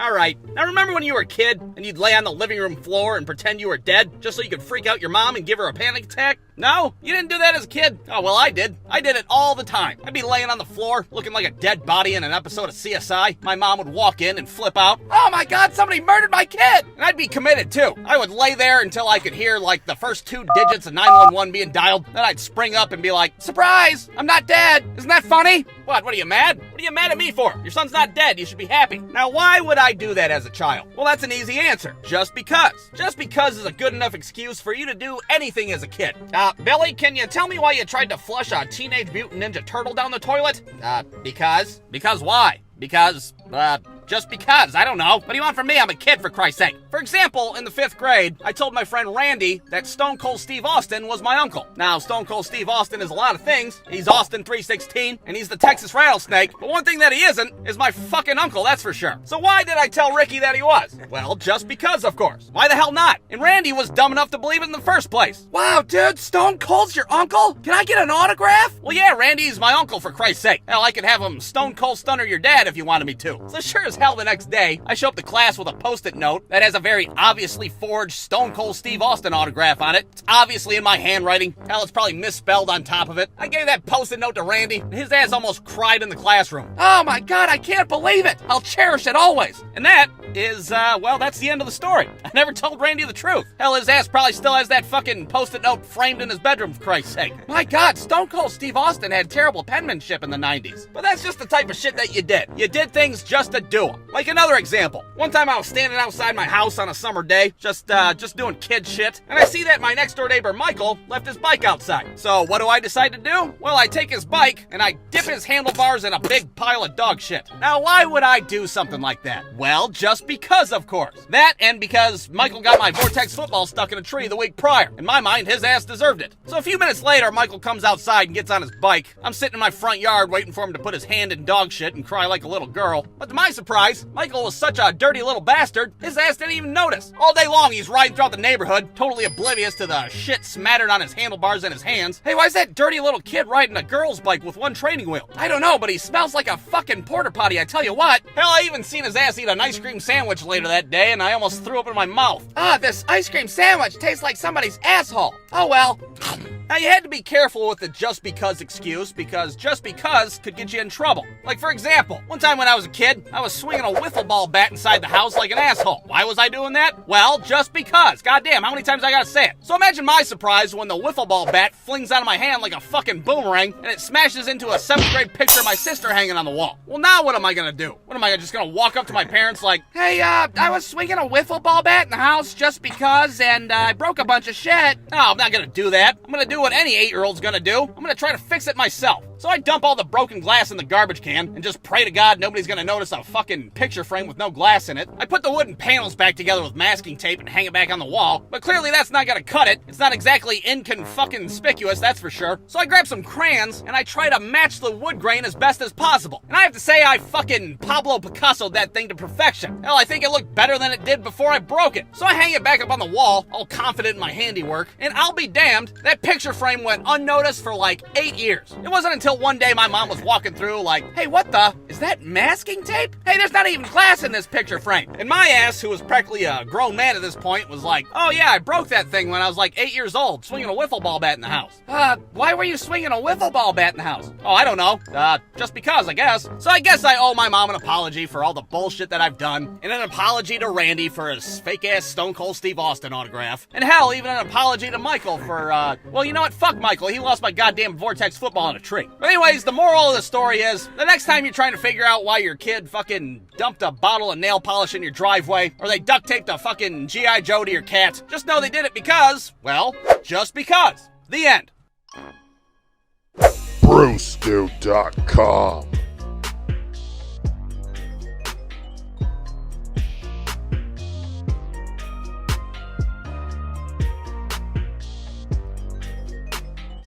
Alright, now remember when you were a kid and you'd lay on the living room floor and pretend you were dead just so you could freak out your mom and give her a panic attack? No? You didn't do that as a kid? Oh, well, I did. I did it all the time. I'd be laying on the floor looking like a dead body in an episode of CSI. My mom would walk in and flip out. Oh my God, somebody murdered my kid! And I'd be committed too. I would lay there until I could hear like the first 2 digits of 911 being dialed. Then I'd spring up and be like, surprise! I'm not dead! Isn't that funny? What are you mad? What are you mad at me for? Your son's not dead. You should be happy. Now, why would I do that as a child? Well, that's an easy answer. Just because. Just because is a good enough excuse for you to do anything as a kid. Billy, can you tell me why you tried to flush a Teenage Mutant Ninja Turtle down the toilet? Because. Because why? Because, just because. I don't know. What do you want from me? I'm a kid, for Christ's sake. For example, in the 5th grade, I told my friend Randy that Stone Cold Steve Austin was my uncle. Now, Stone Cold Steve Austin is a lot of things. He's Austin 316, and he's the Texas Rattlesnake. But one thing that he isn't is my fucking uncle, that's for sure. So why did I tell Ricky that he was? Well, just because, of course. Why the hell not? And Randy was dumb enough to believe it in the first place. Wow, dude, Stone Cold's your uncle? Can I get an autograph? Well, yeah, Randy's my uncle, for Christ's sake. Hell, I could have him Stone Cold Stunner your dad if you wanted me to. So sure as hell the next day, I show up to class with a post-it note that has a very obviously forged Stone Cold Steve Austin autograph on it. It's obviously in my handwriting. Hell, it's probably misspelled on top of it. I gave that post-it note to Randy, and his ass almost cried in the classroom. Oh my God, I can't believe it! I'll cherish it always. And that is, well, that's the end of the story. I never told Randy the truth. Hell, his ass probably still has that fucking post-it note framed in his bedroom, for Christ's sake. My God, Stone Cold Steve Austin had terrible penmanship in the 90s. But that's just the type of shit that you did. You did things just to do them. Like another example. One time I was standing outside my house on a summer day, just doing kid shit, and I see that my next door neighbor Michael left his bike outside. So what do I decide to do? Well, I take his bike and I dip his handlebars in a big pile of dog shit. Now, why would I do something like that? Well, just because, of course. That and because Michael got my Vortex football stuck in a tree the week prior. In my mind, his ass deserved it. So a few minutes later, Michael comes outside and gets on his bike. I'm sitting in my front yard waiting for him to put his hand in dog shit and cry like a little girl. But to my surprise, Michael was such a dirty little bastard, his ass didn't even notice. All day long, he's riding throughout the neighborhood, totally oblivious to the shit smattered on his handlebars and his hands. Hey, why's that dirty little kid riding a girl's bike with one training wheel? I don't know, but he smells like a fucking porta potty, I tell you what. Hell, I even seen his ass eat an ice cream sandwich later that day, and I almost threw up in my mouth. This ice cream sandwich tastes like somebody's asshole. Oh well. Now, you had to be careful with the just because excuse, because just because could get you in trouble. Like, for example, one time when I was a kid, I was swinging a wiffle ball bat inside the house like an asshole. Why was I doing that? Well, just because. Goddamn, how many times I gotta say it? So imagine my surprise when the wiffle ball bat flings out of my hand like a fucking boomerang, and it smashes into a 7th grade picture of my sister hanging on the wall. Well, now what am I gonna do? What am I just gonna walk up to my parents like, hey, I was swinging a wiffle ball bat in the house just because, and I broke a bunch of shit. No, I'm not gonna do that. I'm gonna do what any 8-year-old's gonna do. I'm gonna try to fix it myself. So I dump all the broken glass in the garbage can and just pray to God nobody's gonna notice a fucking picture frame with no glass in it. I put the wooden panels back together with masking tape and hang it back on the wall, but clearly that's not gonna cut it. It's not exactly inconspicuous, that's for sure. So I grab some crayons and I try to match the wood grain as best as possible. And I have to say I fucking Pablo Picasso'd that thing to perfection. Hell, I think it looked better than it did before I broke it. So I hang it back up on the wall, all confident in my handiwork, and I'll be damned, that picture frame went unnoticed for like 8 years. It wasn't until one day my mom was walking through like, hey, what the? Is that masking tape? Hey, there's not even glass in this picture frame. And my ass, who was practically a grown man at this point, was like, oh yeah, I broke that thing when I was like 8 years old, swinging a wiffle ball bat in the house. Why were you swinging a wiffle ball bat in the house? Oh, I don't know. Just because, I guess. So I guess I owe my mom an apology for all the bullshit that I've done, and an apology to Randy for his fake-ass Stone Cold Steve Austin autograph, and hell, even an apology to Michael for, well, you know what? Fuck Michael. He lost my goddamn Vortex football in a tree. But anyways, the moral of the story is, the next time you're trying to figure out why your kid fucking dumped a bottle of nail polish in your driveway, or they duct taped a fucking G.I. Joe to your cat, just know they did it because, well, just because. The end. Brewstew.com